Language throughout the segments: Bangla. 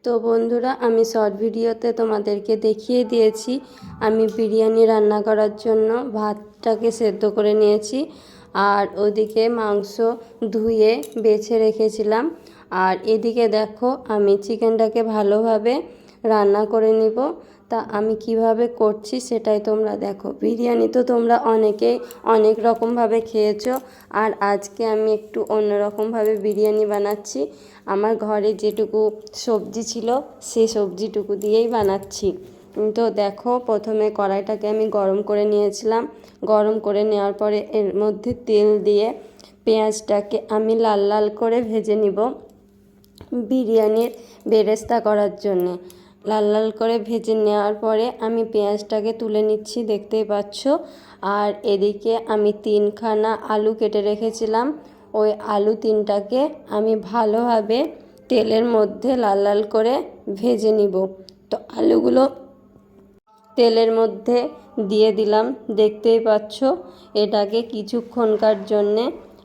তো বন্ধুরা, আমি শর্ট ভিডিওতে তোমাদেরকে দেখিয়ে দিয়েছি আমি বিরিয়ানি রান্না করার জন্য ভাতটাকে সেদ্ধ করে নিয়েছি, আর ওদিকে মাংস ধুয়ে বেছে রেখেছিলাম। আর এদিকে দেখো, আমি চিকেনটাকে ভালোভাবে রান্না করে নিব। তা আমি কিভাবে করছি সেটাই তোমরা দেখো। বিরিয়ানি তো তোমরা অনেকেই অনেক রকমভাবে খেয়েছো, আর আজকে আমি একটু অন্যরকমভাবে বিরিয়ানি বানাচ্ছি। আমার ঘরে যেটুকু সবজি ছিল সেই সবজিটুকু দিয়েই বানাচ্ছি। তো দেখো, প্রথমে কড়াইটাকে আমি গরম করে নিয়েছিলাম। গরম করে নেওয়ার পরে এর মধ্যে তেল দিয়ে পেঁয়াজটাকে আমি লাল লাল করে ভেজে নিব বিরিয়ানির বেরেস্তা করার জন্যে। লাল লাল করে ভেজে নেওয়ার পরে আমি পেঁয়াজটাকে তুলে নিচ্ছি, দেখতেই পাচ্ছ। আর এদিকে আমি 3খানা আলু কেটে রেখেছিলাম, ওই আলু 3টাকে আমি ভালোভাবে তেলের মধ্যে লাল লাল করে ভেজে নিব। তো আলুগুলো তেলের মধ্যে দিয়ে দিলাম, দেখতেই পাচ্ছ। এটাকে কিছুক্ষণকার জন্যে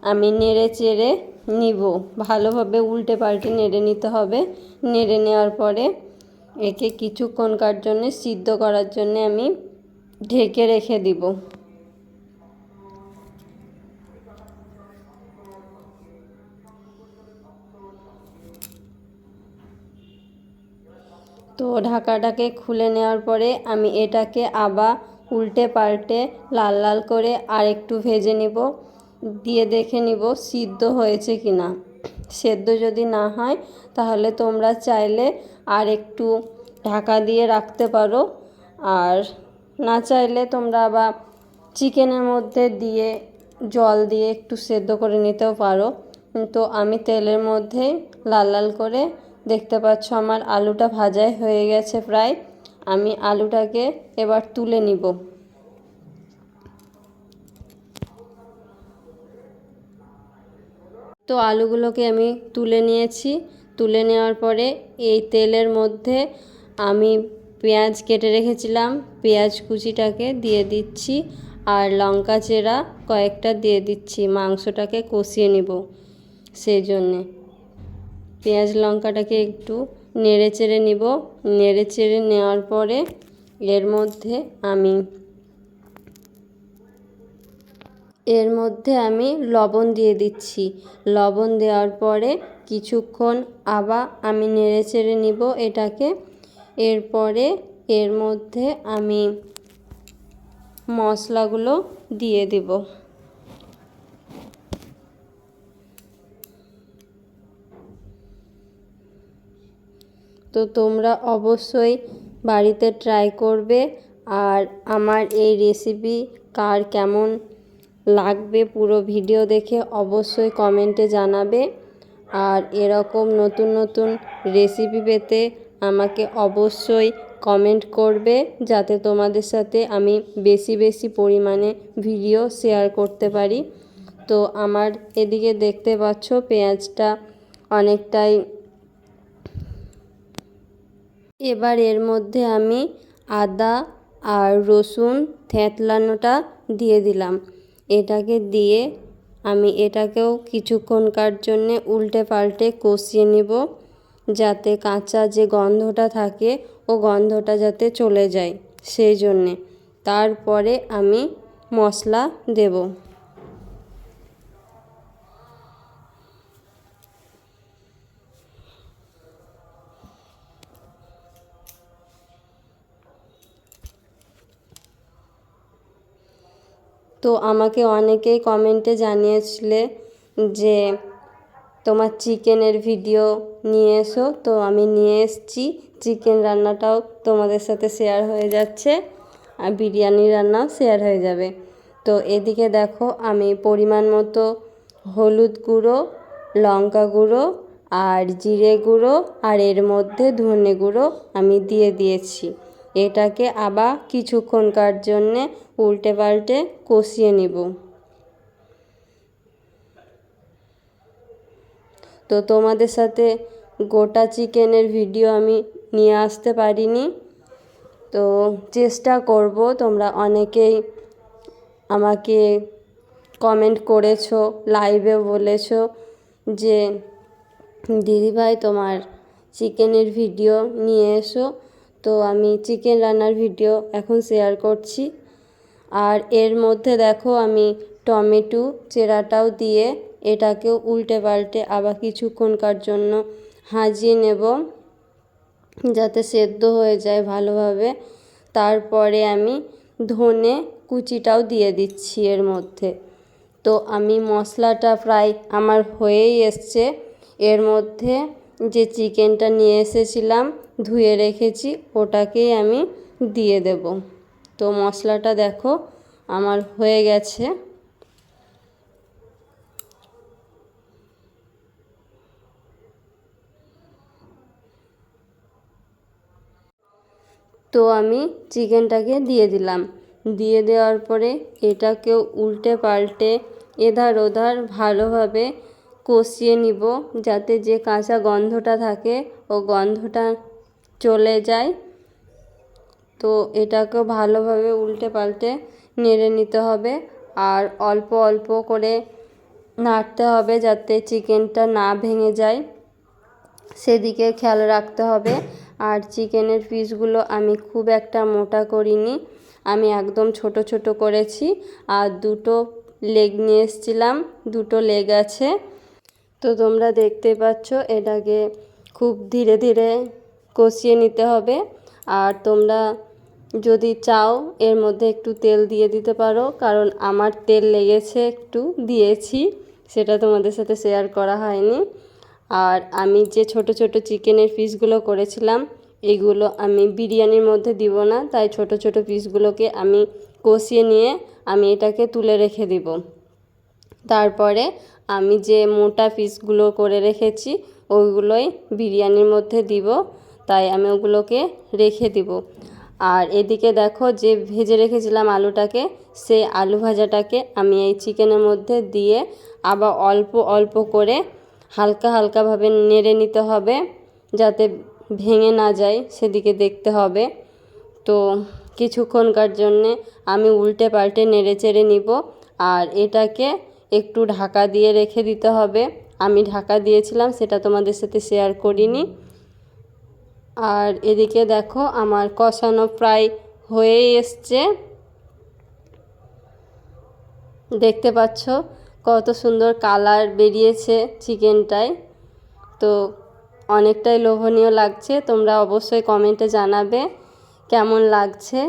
আমি নেড়ে চেড়ে নিব, ভালোভাবে উল্টে পাল্টে নেড়ে নিতে হবে। নেড়ে নেওয়ার পরে একে কিছুক্ষণকার জন্যে সিদ্ধ করার জন্যে আমি ঢেকে রেখে দিব। তো ঢাকাটাকে খুলে নেওয়ার পরে আমি এটাকে আবার উল্টে পাল্টে লাল লাল করে আর একটু ভেজে নিব, দিয়ে দেখে নিব সিদ্ধ হয়েছে কি না। সেদ্ধ যদি না হয় তাহলে তোমরা চাইলে আর একটু ঢাকা দিয়ে রাখতে পারো, আর না চাইলে তোমরা আবার চিকেনের মধ্যে দিয়ে জল দিয়ে একটু সেদ্ধ করে নিতেও পারো। তো আমি তেলের মধ্যে লাল লাল করে, দেখতে পাচ্ছ আমার আলুটা ভাজাই হয়ে গেছে প্রায়। আমি আলুটাকে এবার তুলে নিব। তো আলুগুলোকে আমি তুলে নিয়েছি। তুলে নেওয়ার পরে এই তেলের মধ্যে আমি পেঁয়াজ কেটে রেখেছিলাম, পেঁয়াজ কুচিটাকে দিয়ে দিচ্ছি, আর লঙ্কা চেরা কয়েকটা দিয়ে দিচ্ছি। মাংসটাকে কষিয়ে নিব, সেই জন্যে পেঁয়াজ লঙ্কাটাকে একটু নেড়ে চেড়ে নিব। নেড়ে চেড়ে নেওয়ার পরে এর মধ্যে আমি লবণ দিয়ে দিচ্ছি। লবণ দেওয়ার পরে কিছুক্ষণ আবার আমি নেড়ে চেড়ে নিব এটাকে। এরপরে এর মধ্যে আমি মশলাগুলো দিয়ে দিব। তো তোমরা অবশ্যই বাড়িতে ট্রাই করবে, আর আমার এই রেসিপি কার কেমন লাগবে পুরো ভিডিও দেখে অবশ্যই কমেন্টে জানাবে। আর এরকম নতুন নতুন রেসিপি পেতে আমাকে অবশ্যই কমেন্ট করবে, যাতে তোমাদের সাথে আমি বেশি বেশি পরিমাণে ভিডিও শেয়ার করতে পারি। তো আমার এদিকে দেখতে পাচ্ছ পেঁয়াজটা অনেকটাই। এবার এর মধ্যে আমি আদা আর রসুন থেঁতলানোটা দিয়ে দিলাম। এটাকে দিয়ে আমি এটাকেও কিছুক্ষণকার জন্যে উল্টে পাল্টে কষিয়ে নিব, যাতে কাঁচা যে গন্ধটা থাকে ও গন্ধটা যাতে চলে যায়, সেই জন্যে। তারপরে আমি মশলা দেব। তো আমাকে অনেকেই কমেন্টে জানিয়েছিলে যে তোমার চিকেনের ভিডিও নিয়ে এসো। তো আমি নিয়ে এসেছি, চিকেন রান্নাটাও তোমাদের সাথে শেয়ার হয়ে যাচ্ছে, আর বিরিয়ানি রান্নাও শেয়ার হয়ে যাবে। তো এদিকে দেখো, আমি পরিমাণ মতো হলুদ গুঁড়ো, লঙ্কা গুঁড়ো আর জিরে গুঁড়ো, আর এর মধ্যে ধনে গুঁড়ো আমি দিয়ে দিয়েছি। এটাকে আবার কিছুক্ষণকার জন্যে উল্টে পাল্টে কষিয়ে নিব। তো তোমাদের সাথে গোটা চিকেনের ভিডিও আমি নিয়ে আসতে পারিনি, তো চেষ্টা করব। তোমরা অনেকেই আমাকে কমেন্ট করেছো, লাইভে বলেছো যে দিদিভাই তোমার চিকেনের ভিডিও নিয়ে এসো। তো আমি চিকেন রান্নার ভিডিও এখন শেয়ার করছি। আর এর মধ্যে দেখো আমি টমেটো চেরাটাও দিয়ে এটাকেও উল্টে পাল্টে আবার কিছুক্ষণকার জন্য হাজিয়ে নেব, যাতে সেদ্ধ হয়ে যায় ভালোভাবে। তারপরে আমি ধনে কুচিটাও দিয়ে দিচ্ছি এর মধ্যে। তো আমি মশলাটা প্রায় আমার হয়েই এসছে। এর মধ্যে যে চিকেনটা নিয়ে এসেছিলাম ধুয়ে রেখেছি ওটাকেই আমি দিয়ে দেব। তো মশলাটা দেখো আমার হয়ে গেছে। তো আমি চিকেনটাকে দিয়ে দিলাম। দিয়ে দেওয়ার পরে এটাকেও উল্টে পাল্টে এধার ওধার ভালোভাবে কষিয়ে নিব, যাতে যে কাঁচা গন্ধটা থাকে ও গন্ধটা চলে যায়। তো এটাকেও ভালোভাবে উল্টে পাল্টে নেড়ে নিতে হবে, আর অল্প অল্প করে নাড়তে হবে যাতে চিকেনটা না ভেঙে যায়, সেদিকে খেয়াল রাখতে হবে। আর চিকেনের পিসগুলো আমি খুব একটা মোটা করিনি, আমি একদম ছোট ছোট করেছি। আর দুটো লেগ নিয়ে এসেছিলাম, দুটো লেগ আছে। তো তোমরা দেখতে পাচ্ছ এটাকে খুব ধীরে ধীরে কষিয়ে নিতে হবে। আর তোমরা যদি চাও এর মধ্যে একটু তেল দিয়ে দিতে পারো, কারণ আমার তেল লেগেছে, একটু দিয়েছি, সেটা তোমাদের সাথে শেয়ার করা হয়নি। আর আমি যে ছোট ছোট চিকেনের পিসগুলো করেছিলাম এগুলো আমি বিরিয়ানির মধ্যে দিব না, তাই ছোট ছোট পিসগুলোকে আমি কষিয়ে নিয়ে আমি এটাকে তুলে রেখে দিব। তারপরে আমি যে মোটা পিসগুলো করে রেখেছি ওইগুলোই বিরিয়ানির মধ্যে দিব, তাই আমি ওগুলোকে রেখে দিব। আর এদিকে দেখো যে ভেজে রেখেছিলাম আলুটাকে, সেই আলু ভাজাটাকে আমি এই চিকেনের মধ্যে দিয়ে আবার অল্প অল্প করে হালকা হালকাভাবে নেড়ে নিতে হবে, যাতে ভেঙে না যায় সেদিকে দেখতে হবে। তো কিছুক্ষণকার জন্যে আমি উল্টে পাল্টে নেড়ে চেড়ে নিব। আর এটাকে একটু ঢাকা দিয়ে রেখে দিতে হবে। আমি ঢাকা দিয়েছিলাম, সেটা তোমাদের সাথে শেয়ার করিনি। আর এদিকে দেখো আমার কষানো প্রায় হয়েই এসছে, দেখতে পাচ্ছ কত সুন্দর কালার বেরিয়েছে চিকেনটায়। তো অনেকটাই লোভনীয় লাগছে, তোমরা অবশ্যই কমেন্টে জানাবে কেমন লাগছে।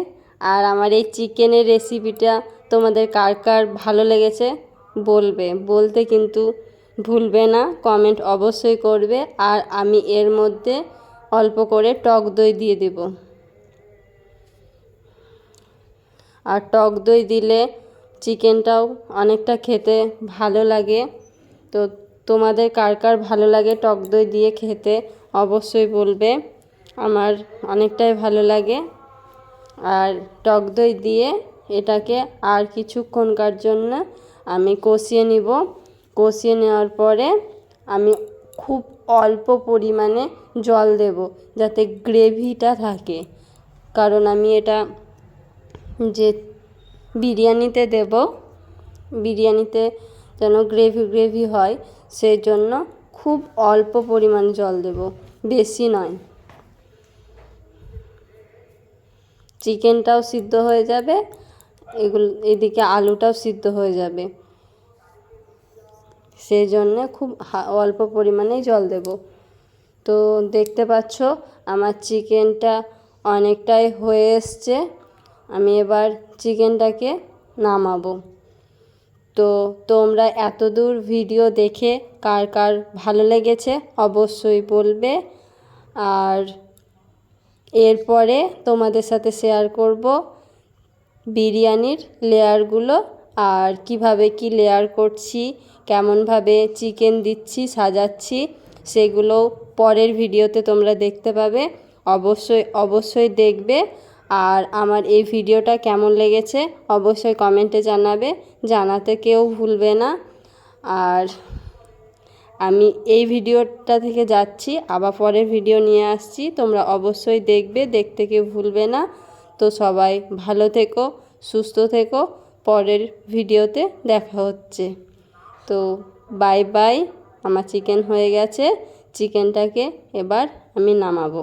আর আমার এই চিকেনের রেসিপিটা তোমাদের কার কার ভালো লেগেছে বলতে কিন্তু ভুলবে না, কমেন্ট অবশ্যই করবে। আর আমি এর মধ্যে অল্প করে টক দই দিয়ে দেব। আর টক দই দিলে চিকেনটাও অনেকটা খেতে ভালো লাগে। তো তোমাদের কার কার ভালো লাগে টক দই দিয়ে খেতে অবশ্যই বলবে, আমার অনেকটাই ভালো লাগে। আর টক দই দিয়ে এটাকে আর কিছুক্ষণকার জন্য আমি কষিয়ে নিব। কষিয়ে নেওয়ার পরে আমি খুব অল্প পরিমাণে জল দেব, যাতে গ্রেভিটা থাকে, কারণ আমি এটা যে বিরিয়ানিতে দেব, বিরিয়ানিতে যেন গ্রেভি গ্রেভি হয়, সেই জন্য খুব অল্প পরিমাণ জল দেব, বেশি নয়। চিকেনটাও সিদ্ধ হয়ে যাবে, এদিকে আলুটাও সিদ্ধ হয়ে যাবে, সেই জন্যে খুব অল্প পরিমাণেই জল দেব। তো দেখতে পাচ্ছ আমার চিকেনটা অনেকটাই হয়ে এসছে, আমি এবার চিকেনটাকে নামাবো। তো তোমরা এতদূর ভিডিও দেখে কার কার ভালো লেগেছে অবশ্যই বলবে। আর এরপরে তোমাদের সাথে শেয়ার করব বিরিয়ানির লেয়ারগুলো, আর কিভাবে কি লেয়ার করছি, কেমনভাবে চিকেন দিচ্ছি সাজাচ্ছি, সেগুলো পরের ভিডিওতে তোমরা দেখতে পাবে। অবশ্যই অবশ্যই দেখবে। আর আমার এই ভিডিওটা কেমন লেগেছে অবশ্যই কমেন্টে জানাবে, জানাতে কেউ ভুলবে না। আর আমি এই ভিডিওটা থেকে যাচ্ছি, আবার পরের ভিডিও নিয়ে আসছি, তোমরা অবশ্যই দেখবে, দেখতে কেউ ভুলবে না। তো সবাই ভালো থেকো, সুস্থ থেকো, পরের ভিডিওতে দেখা হচ্ছে। তো বাই বাই। আমার চিকেন হয়ে গেছে, চিকেনটাকে এবার আমি নামাবো।